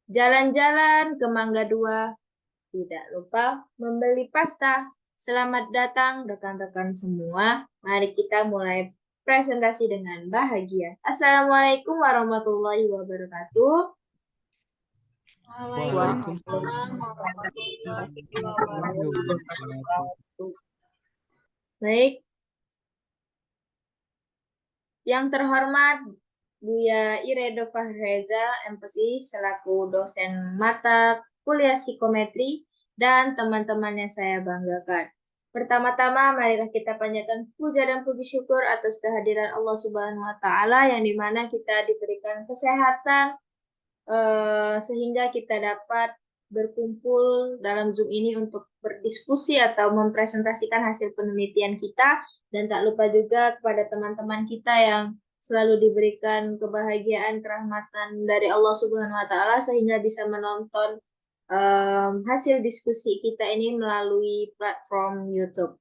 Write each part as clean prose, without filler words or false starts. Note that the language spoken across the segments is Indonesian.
Jalan-jalan ke Mangga Dua, tidak lupa membeli pasta. Selamat datang rekan-rekan semua. Mari kita mulai presentasi dengan bahagia. Assalamualaikum warahmatullahi wabarakatuh. Waalaikumsalam warahmatullahi wabarakatuh. Baik, yang terhormat Buya Iredo Fahreza, MPSI, selaku dosen mata kuliah psikometri, dan teman-teman yang saya banggakan. Pertama-tama, marilah kita panjatkan puja dan puji syukur atas kehadiran Allah Subhanahu wa Ta'ala, yang dimana kita diberikan kesehatan sehingga kita dapat berkumpul dalam Zoom ini untuk berdiskusi atau mempresentasikan hasil penelitian kita, dan tak lupa juga kepada teman-teman kita yang selalu diberikan kebahagiaan, kerahmatan dari Allah Subhanahu wa Ta'ala sehingga bisa menonton hasil diskusi kita ini melalui platform YouTube.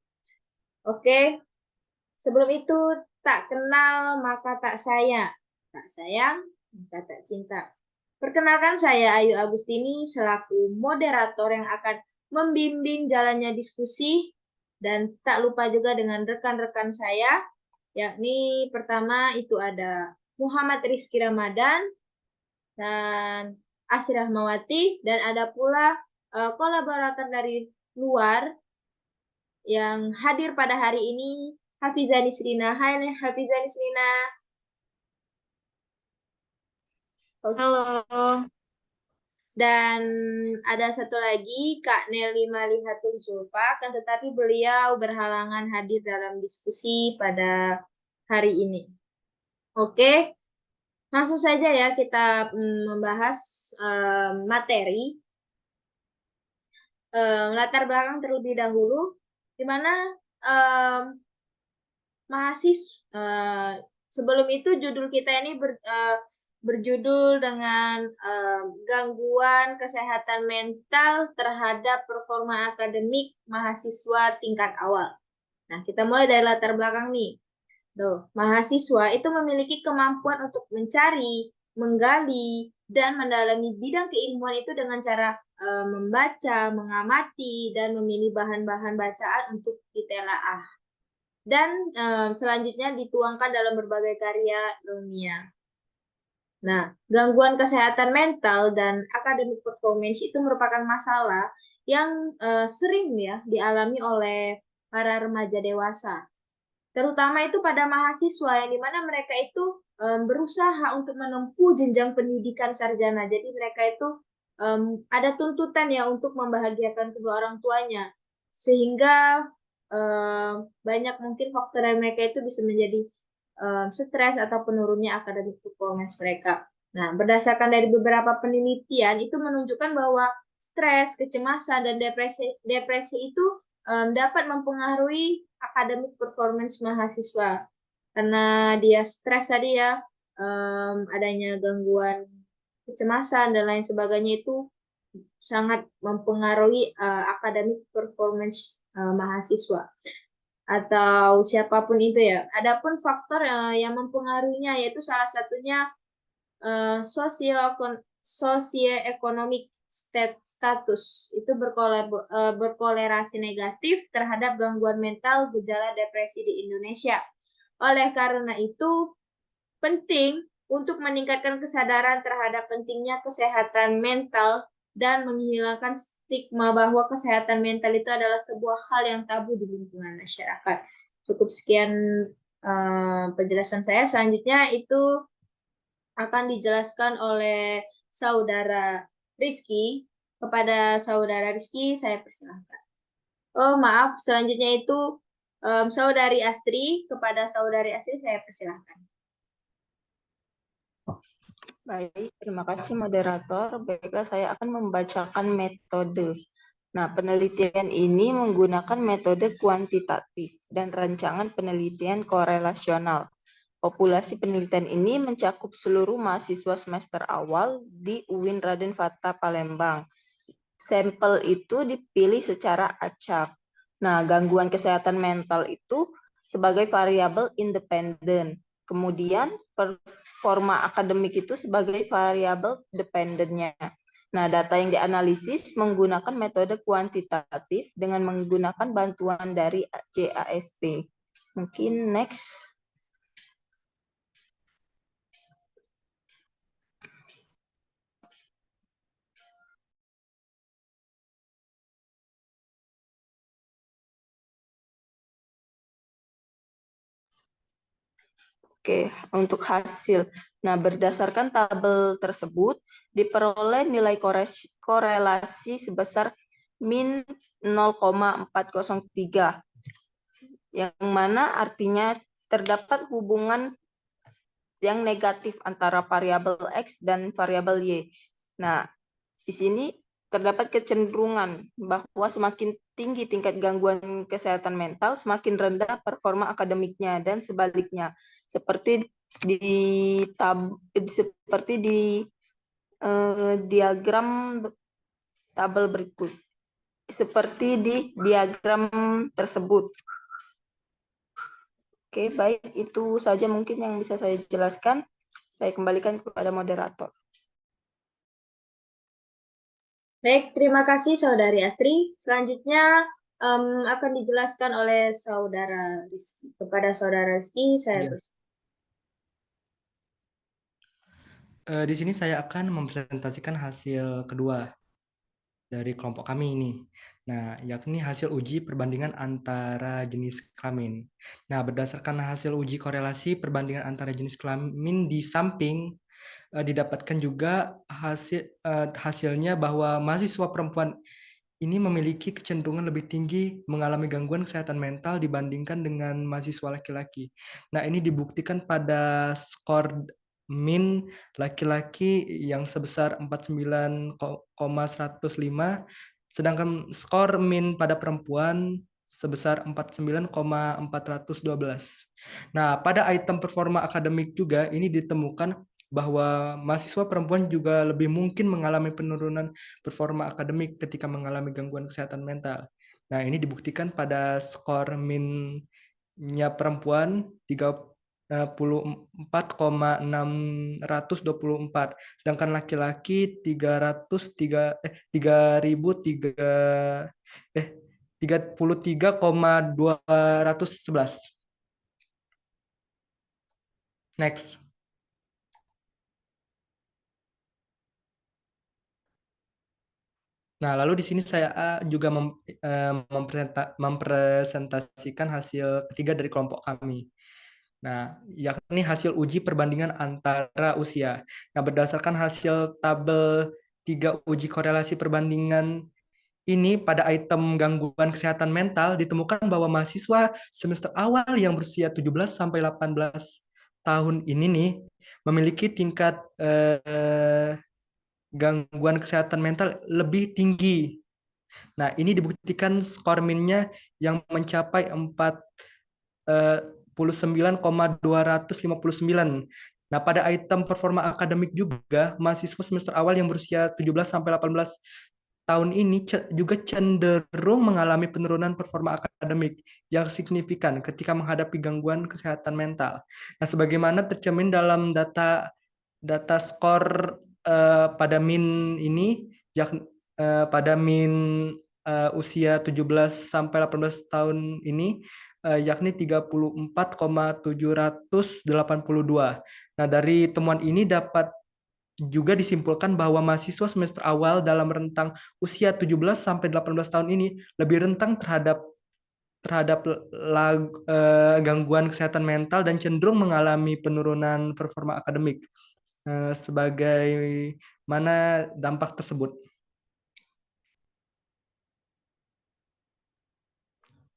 Oke, sebelum itu, tak kenal maka tak sayang, tak sayang maka tak cinta. Perkenalkan, saya Ayu Agustini selaku moderator yang akan membimbing jalannya diskusi, dan tak lupa juga dengan rekan-rekan saya, yakni pertama itu ada Muhammad Rizky Ramadan dan Asri Rahmawati, dan ada pula kolaborator dari luar yang hadir pada hari ini, Hafizah Nisrina. Hai Hafizah Nisrina. Halo. Dan ada satu lagi, Kak Nelly Malihatul Zulfa, akan tetapi beliau berhalangan hadir dalam diskusi pada hari ini. Oke, langsung saja ya kita membahas materi. Latar belakang terlebih dahulu, di mana mahasiswa, sebelum itu judul kita ini berjudul dengan gangguan kesehatan mental terhadap performa akademik mahasiswa tingkat awal. Nah, kita mulai dari latar belakang nih. Mahasiswa itu memiliki kemampuan untuk mencari, menggali, dan mendalami bidang keilmuan itu dengan cara membaca, mengamati, dan memilih bahan-bahan bacaan untuk ditelaah. Dan selanjutnya dituangkan dalam berbagai karya ilmiah. Nah, gangguan kesehatan mental dan academic performance itu merupakan masalah yang sering ya dialami oleh para remaja dewasa. Terutama itu pada mahasiswa yang dimana mereka itu berusaha untuk menempuh jenjang pendidikan sarjana. Jadi mereka itu ada tuntutan ya untuk membahagiakan kedua orang tuanya. Sehingga banyak mungkin faktor yang mereka itu bisa menjadi stres atau penurunnya akademik performance mereka. Nah, berdasarkan dari beberapa penelitian itu menunjukkan bahwa stres, kecemasan, dan depresi itu dapat mempengaruhi akademik performance mahasiswa karena dia stres tadi ya, adanya gangguan kecemasan dan lain sebagainya itu sangat mempengaruhi akademik performance mahasiswa atau siapapun itu ya. Adapun faktor yang mempengaruhinya yaitu salah satunya sosioekonomik status itu berkolerasi negatif terhadap gangguan mental gejala depresi di Indonesia. Oleh karena itu, penting untuk meningkatkan kesadaran terhadap pentingnya kesehatan mental dan menghilangkan stigma bahwa kesehatan mental itu adalah sebuah hal yang tabu di lingkungan masyarakat. Cukup sekian penjelasan saya. Selanjutnya itu akan dijelaskan oleh Saudara Rizky. Kepada Saudara Rizky, saya persilahkan. Oh, maaf. Selanjutnya itu Saudari Astri. Kepada Saudari Astri, saya persilahkan. Baik, terima kasih moderator. Baiklah, saya akan membacakan metode. Nah, penelitian ini menggunakan metode kuantitatif dan rancangan penelitian korelasional. Populasi penelitian ini mencakup seluruh mahasiswa semester awal di UIN Raden Fatah Palembang. Sampel itu dipilih secara acak. Nah, gangguan kesehatan mental itu sebagai variabel independen. Kemudian performa akademik itu sebagai variabel dependennya. Nah, data yang dianalisis menggunakan metode kuantitatif dengan menggunakan bantuan dari CASP. Mungkin next. Oke, untuk hasil. Nah, berdasarkan tabel tersebut, diperoleh nilai korelasi sebesar min 0,403, yang mana artinya terdapat hubungan yang negatif antara variabel X dan variabel Y. Nah, di sini terdapat kecenderungan bahwa semakin tinggi tingkat gangguan kesehatan mental, semakin rendah performa akademiknya, dan sebaliknya. Seperti di diagram tabel berikut. Seperti di diagram tersebut. Oke, baik. Itu saja mungkin yang bisa saya jelaskan. Saya kembalikan kepada moderator. Baik, terima kasih Saudari Astri. Selanjutnya akan dijelaskan oleh Saudara Rizky. Kepada Saudara Rizky, saya Iya. Di sini saya akan mempresentasikan hasil kedua dari kelompok kami ini. Nah, yakni hasil uji perbandingan antara jenis kelamin. Nah, berdasarkan hasil uji korelasi perbandingan antara jenis kelamin di samping didapatkan juga hasilnya bahwa mahasiswa perempuan ini memiliki kecenderungan lebih tinggi mengalami gangguan kesehatan mental dibandingkan dengan mahasiswa laki-laki. Nah, ini dibuktikan pada skor min laki-laki yang sebesar 49,105, sedangkan skor min pada perempuan sebesar 49,412. Nah, pada item performa akademik juga ini ditemukan bahwa mahasiswa perempuan juga lebih mungkin mengalami penurunan performa akademik ketika mengalami gangguan kesehatan mental. Nah, ini dibuktikan pada skor minnya perempuan 34,624, sedangkan laki-laki 33,211. Next. Nah, lalu di sini saya juga mempresentasikan hasil ketiga dari kelompok kami. Nah, yakni hasil uji perbandingan antara usia. Nah, berdasarkan hasil tabel 3 uji korelasi perbandingan ini pada item gangguan kesehatan mental ditemukan bahwa mahasiswa semester awal yang berusia 17 sampai 18 tahun ini nih memiliki tingkat gangguan kesehatan mental lebih tinggi. Nah, ini dibuktikan skor minnya yang mencapai 49,259. Nah, pada item performa akademik juga, mahasiswa semester awal yang berusia 17 sampai 18 tahun ini juga cenderung mengalami penurunan performa akademik yang signifikan ketika menghadapi gangguan kesehatan mental. Nah, sebagaimana tercermin dalam data skor pada min ini, pada min usia 17 sampai 18 tahun ini, yakni 34,782. Nah, dari temuan ini dapat juga disimpulkan bahwa mahasiswa semester awal dalam rentang usia 17 sampai 18 tahun ini lebih rentan terhadap gangguan kesehatan mental dan cenderung mengalami penurunan performa akademik. Sebagai mana dampak tersebut.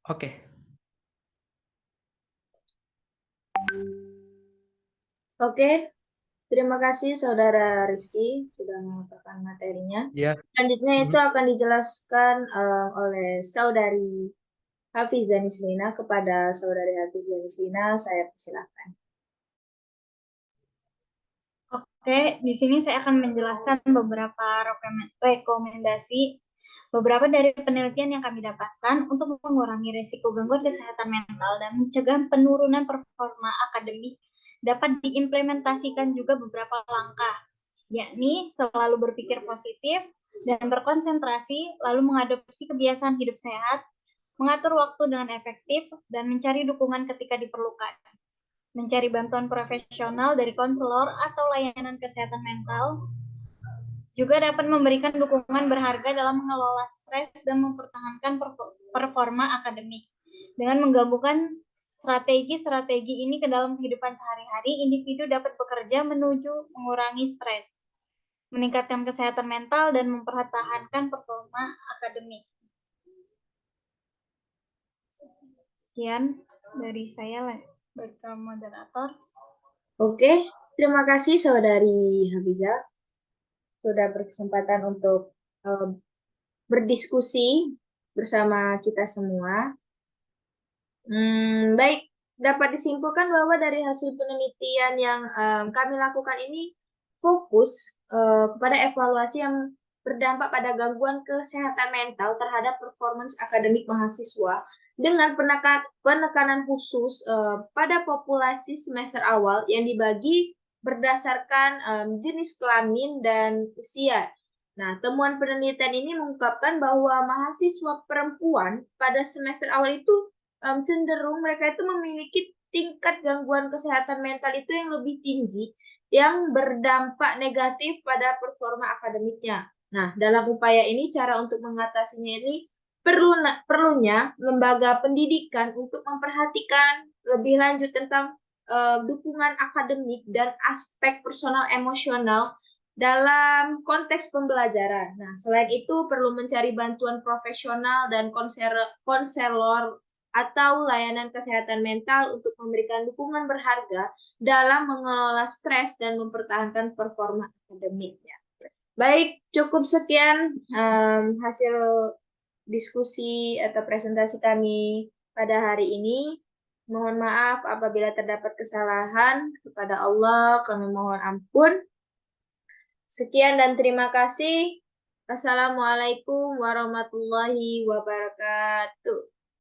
Oke. Oke, terima kasih Saudara Rizky sudah mengatakan materinya. Ya. Selanjutnya itu akan dijelaskan oleh Saudari Hafizah Nislina. Kepada Saudari Hafizah Nislina, saya persilakan. Oke, di sini saya akan menjelaskan beberapa rekomendasi beberapa dari penelitian yang kami dapatkan untuk mengurangi risiko gangguan kesehatan mental dan mencegah penurunan performa akademik. Dapat diimplementasikan juga beberapa langkah. yakni selalu berpikir positif dan berkonsentrasi, lalu mengadopsi kebiasaan hidup sehat, mengatur waktu dengan efektif, dan mencari dukungan ketika diperlukan. Mencari bantuan profesional dari konselor atau layanan kesehatan mental juga dapat memberikan dukungan berharga dalam mengelola stres dan mempertahankan performa akademik. Dengan menggabungkan strategi-strategi ini ke dalam kehidupan sehari-hari, individu dapat bekerja menuju mengurangi stres, meningkatkan kesehatan mental, dan mempertahankan performa akademik. Sekian dari saya, sebagai moderator. Oke, terima kasih Saudari Hafizah sudah berkesempatan untuk berdiskusi bersama kita semua. Baik, dapat disimpulkan bahwa dari hasil penelitian yang kami lakukan ini fokus kepada evaluasi yang berdampak pada gangguan kesehatan mental terhadap performance akademik mahasiswa dengan penekanan khusus pada populasi semester awal yang dibagi berdasarkan jenis kelamin dan usia. Nah, temuan penelitian ini mengungkapkan bahwa mahasiswa perempuan pada semester awal itu cenderung mereka itu memiliki tingkat gangguan kesehatan mental itu yang lebih tinggi yang berdampak negatif pada performa akademiknya. Nah, dalam upaya ini cara untuk mengatasinya ini perlunya lembaga pendidikan untuk memperhatikan lebih lanjut tentang dukungan akademik dan aspek personal emosional dalam konteks pembelajaran. Nah, selain itu perlu mencari bantuan profesional dan konselor atau layanan kesehatan mental untuk memberikan dukungan berharga dalam mengelola stres dan mempertahankan performa akademiknya. Baik, cukup sekian hasil diskusi atau presentasi kami pada hari ini. Mohon maaf apabila terdapat kesalahan. Kepada Allah kami mohon ampun. Sekian dan terima kasih. Assalamualaikum warahmatullahi wabarakatuh.